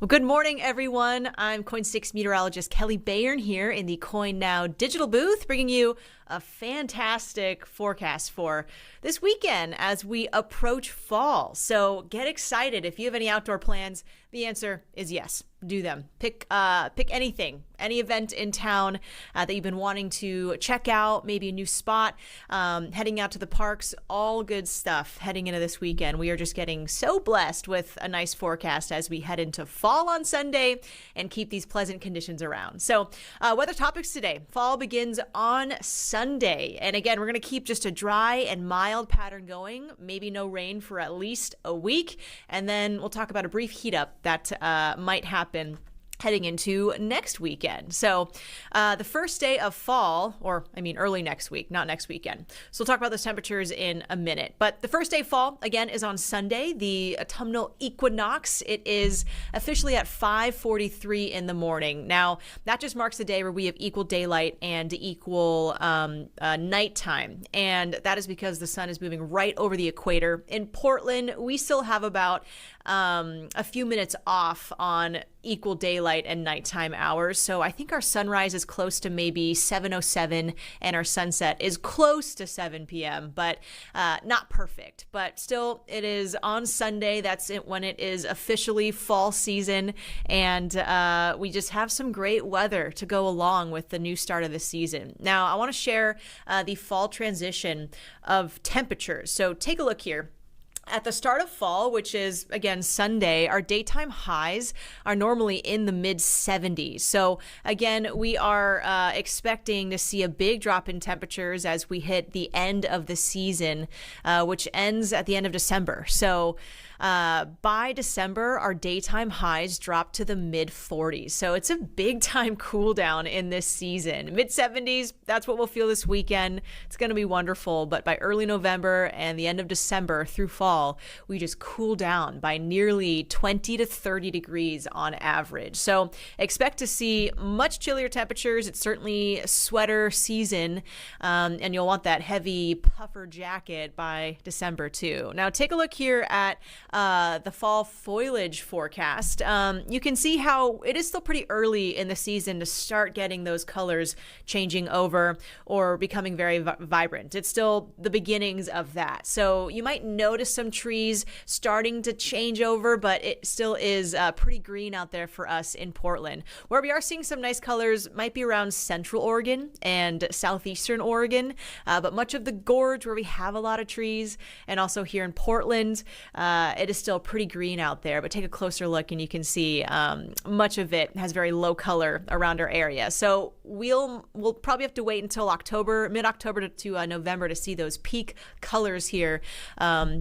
Well, good morning, everyone. I'm KOIN 6 Meteorologist Kelley Bayern here in the KOIN Now digital booth, bringing you a fantastic forecast for this weekend as we approach fall. So get excited. If you have any outdoor plans, the answer is yes. Do them. Pick anything, any event in town that you've been wanting to check out, maybe a new spot, heading out to the parks, all good stuff heading into this weekend. We are just getting so blessed with a nice forecast as we head into fall on Sunday and keep these pleasant conditions around. So weather topics today. Fall begins on Sunday. And again, we're going to keep just a dry and mild pattern going, maybe no rain for at least a week. And then we'll talk about a brief heat up that might happen heading into next weekend. So the first day of fall, early next week, not next weekend. So we'll talk about those temperatures in a minute. But the first day of fall, again, is on Sunday, the autumnal equinox. It is officially at 5:43 in the morning. Now, that just marks the day where we have equal daylight and equal nighttime. And that is because the sun is moving right over the equator. In Portland, we still have about a few minutes off on equal daylight and nighttime hours. So I think our sunrise is close to maybe 7:07 and our sunset is close to 7 p.m., but not perfect. But still, it is on Sunday. That's it when it is officially fall season. And we just have some great weather to go along with the new start of the season. Now, I want to share the fall transition of temperatures. So take a look here. At the start of fall, which is, again, Sunday, our daytime highs are normally in the mid-70s. So, again, we are expecting to see a big drop in temperatures as we hit the end of the season, which ends at the end of December. So, by December, our daytime highs drop to the mid-40s. So it's a big time cool down in this season. Mid-70s, that's what we'll feel this weekend. It's going to be wonderful. But by early November and the end of December through fall, we just cool down by nearly 20 to 30 degrees on average. So expect to see much chillier temperatures. It's certainly sweater season, and you'll want that heavy puffer jacket by December too. Now take a look here at the fall foliage forecast. You can see how it is still pretty early in the season to start getting those colors changing over or becoming very vibrant. It's still the beginnings of that. So you might notice some trees starting to change over, but it still is pretty green out there for us in Portland. Where we are seeing some nice colors might be around Central Oregon and Southeastern Oregon, but much of the gorge where we have a lot of trees, and also here in Portland, it is still pretty green out there, but take a closer look and you can see much of it has very low color around our area. So we'll probably have to wait until mid-October to November to see those peak colors here,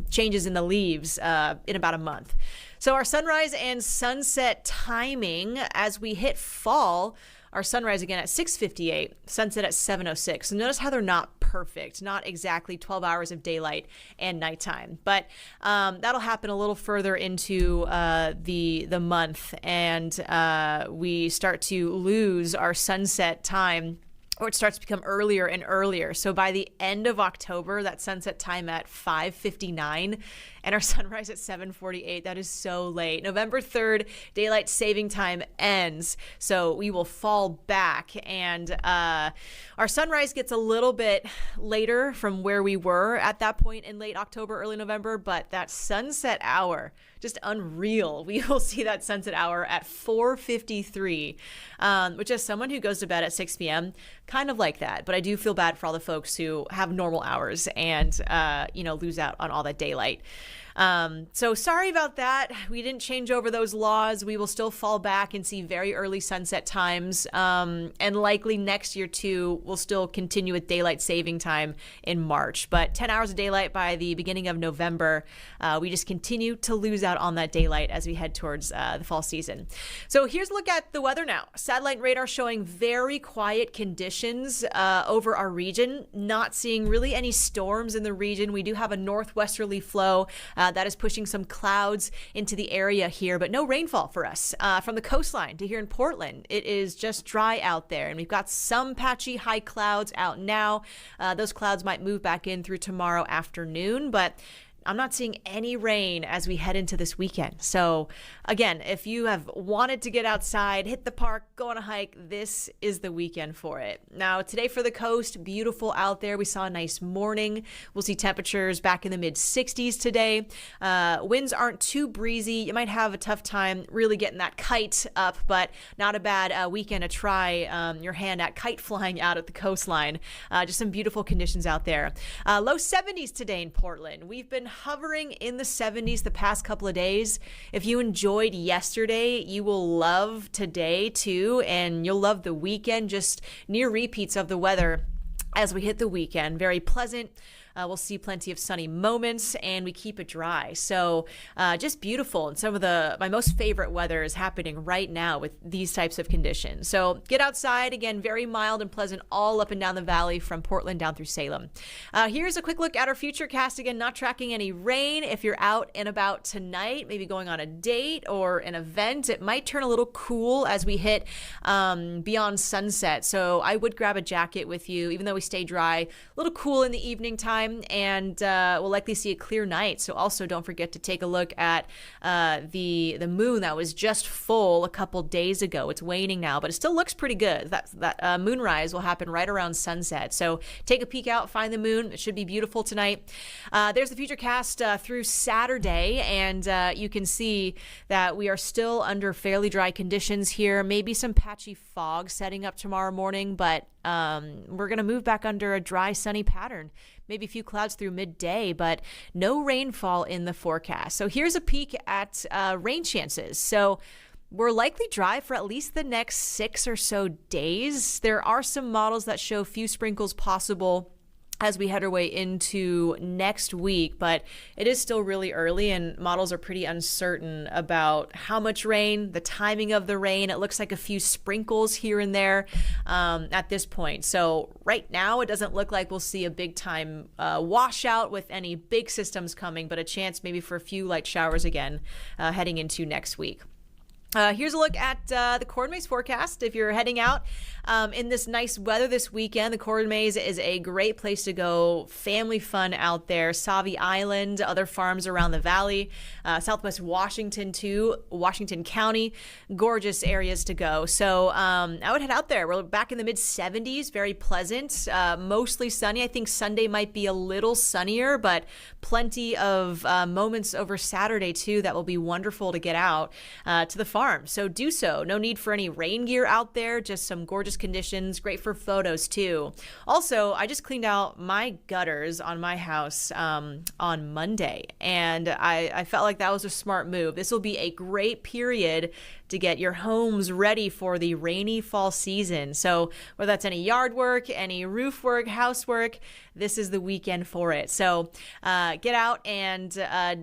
changes in the leaves in about a month. So our sunrise and sunset timing as we hit fall, our sunrise again at 6:58, sunset at 7:06. So notice how they're not perfect, not exactly 12 hours of daylight and nighttime. But that'll happen a little further into the month, and we start to lose our sunset time, or it starts to become earlier and earlier. So by the end of October, that sunset time at 5:59 and our sunrise at 7:48, that is so late. November 3rd, daylight saving time ends. So we will fall back, and our sunrise gets a little bit later from where we were at that point in late October, early November, but that sunset hour, just unreal. We will see that sunset hour at 4:53, which as someone who goes to bed at 6 p.m., kind of like that. But I do feel bad for all the folks who have normal hours and, lose out on all that daylight. So sorry about that. We didn't change over those laws. We will still fall back and see very early sunset times. And likely next year too, we'll still continue with daylight saving time in March, but 10 hours of daylight by the beginning of November. We just continue to lose out on that daylight as we head towards the fall season. So here's a look at the weather now. Satellite radar showing very quiet conditions over our region, not seeing really any storms in the region. We do have a northwesterly flow that is pushing some clouds into the area here, but no rainfall for us. From the coastline to here in Portland, it is just dry out there, and we've got some patchy high clouds out now. Those clouds might move back in through tomorrow afternoon, but I'm not seeing any rain as we head into this weekend. So again, if you have wanted to get outside, hit the park, go on a hike, this is the weekend for it. Now, today for the coast, beautiful out there. We saw a nice morning. We'll see temperatures back in the mid 60s today. Winds aren't too breezy. You might have a tough time really getting that kite up, but not a bad weekend to try your hand at kite flying out at the coastline. Just some beautiful conditions out there. Low 70s today in Portland. We've been hovering in the 70s the past couple of days. If you enjoyed yesterday, you will love today too, and you'll love the weekend. Just near repeats of the weather as we hit the weekend. Very pleasant. We'll see plenty of sunny moments, and we keep it dry. So just beautiful. And some of my most favorite weather is happening right now with these types of conditions. So get outside. Again, very mild and pleasant all up and down the valley from Portland down through Salem. Here's a quick look at our futurecast. Again, not tracking any rain. If you're out and about tonight, maybe going on a date or an event, it might turn a little cool as we hit beyond sunset. So I would grab a jacket with you, even though we stay dry. A little cool in the evening time. And we'll likely see a clear night. So also don't forget to take a look at the moon that was just full a couple days ago. It's waning now, but it still looks pretty good. That moonrise will happen right around sunset. So take a peek out, find the moon. It should be beautiful tonight. There's the futurecast through Saturday, and you can see that we are still under fairly dry conditions here. Maybe some patchy fog setting up tomorrow morning, but we're going to move back under a dry, sunny pattern. Maybe a few clouds through midday, but no rainfall in the forecast. So here's a peek at rain chances. So we're likely dry for at least the next 6 or so days. There are some models that show few sprinkles possible as we head our way into next week, but it is still really early and models are pretty uncertain about how much rain, the timing of the rain. It looks like a few sprinkles here and there at this point. So right now, it doesn't look like we'll see a big time washout with any big systems coming, but a chance maybe for a few light showers again heading into next week. Here's a look at the Corn Maze forecast. If you're heading out in this nice weather this weekend, the Corn Maze is a great place to go. Family fun out there. Sauvie Island, other farms around the valley, Southwest Washington too, Washington County, gorgeous areas to go. So I would head out there. We're back in the mid 70s, very pleasant, mostly sunny. I think Sunday might be a little sunnier, but plenty of moments over Saturday too that will be wonderful to get out to the farm. So do so. No need for any rain gear out there, just some gorgeous conditions, great for photos too. Also, I just cleaned out my gutters on my house on Monday, and I felt like that was a smart move. This will be a great period to get your homes ready for the rainy fall season. So whether that's any yard work, any roof work, housework, this is the weekend for it. So get out and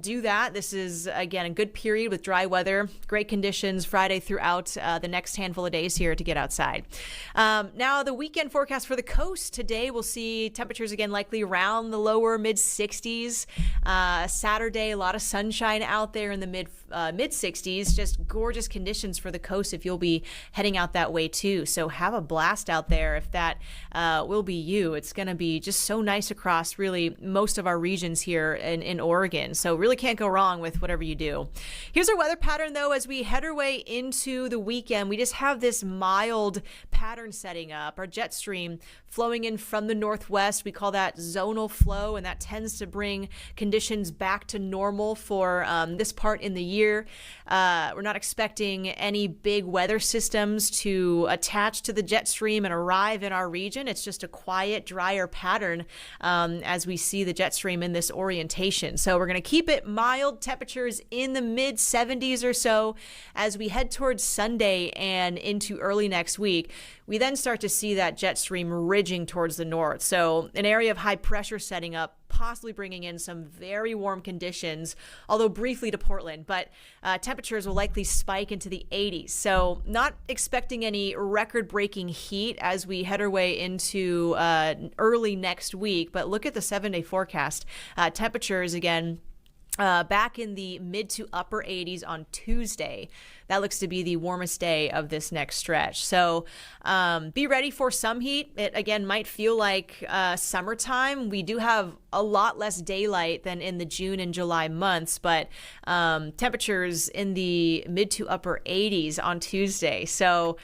do that. This is, again, a good period with dry weather, great conditions Friday throughout the next handful of days here to get outside. Now, the weekend forecast for the coast today, we'll see temperatures again likely around the lower mid 60s. Saturday, a lot of sunshine out there in the mid 60s. Just gorgeous conditions for the coast if you'll be heading out that way too. So have a blast out there if that will be you. It's going to be just so nice across really most of our regions here in Oregon. So really can't go wrong with whatever you do. Here's our weather pattern though as we head our way into the weekend. We just have this mild pattern setting up. Our jet stream flowing in from the northwest. We call that zonal flow, and that tends to bring conditions back to normal for this part in the year. We're not expecting any big weather systems to attach to the jet stream and arrive in our region. It's just a quiet, drier pattern as we see the jet stream in this orientation. So we're going to keep it mild, temperatures in the mid 70s or so as we head towards Sunday and into early next week. We then start to see that jet stream ridging towards the north. So an area of high pressure setting up, possibly bringing in some very warm conditions, although briefly to Portland, but temperatures will likely spike into the 80s. So not expecting any record-breaking heat as we head our way into early next week, but look at the 7-day forecast. Temperatures, again, back in the mid to upper 80s on Tuesday. That looks to be the warmest day of this next stretch. So be ready for some heat. It, again, might feel like summertime. We do have a lot less daylight than in the June and July months, but temperatures in the mid to upper 80s on Tuesday. So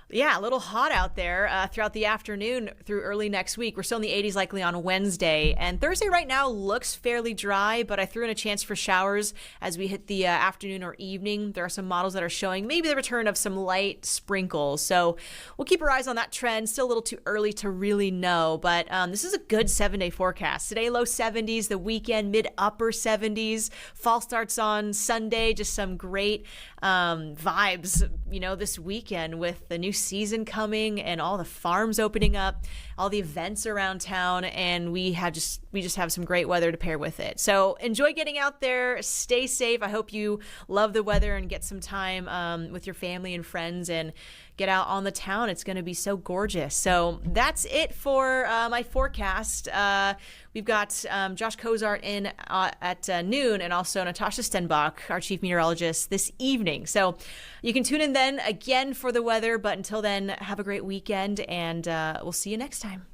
yeah, a little hot out there throughout the afternoon through early next week. We're still in the 80s likely on Wednesday. And Thursday right now looks fairly dry, but I threw in a chance for showers as we hit the afternoon or evening. There are some models that are showing maybe the return of some light sprinkles. So we'll keep our eyes on that trend. Still a little too early to really know, but this is a good 7-day forecast. Today, low 70s, the weekend, mid-upper 70s. Fall starts on Sunday. Just some great vibes, this weekend with the new season coming and all the farms opening up, all the events around town, and we just have some great weather to pair with it. So enjoy getting out there, stay safe. I hope you love the weather and get some time with your family and friends and get out on the town. It's going to be so gorgeous. So that's it for my forecast. We've got Josh Kozart in at noon, and also Natasha Stenbach, our chief meteorologist, this evening. So you can tune in then again for the weather. But until then, have a great weekend, and we'll see you next time.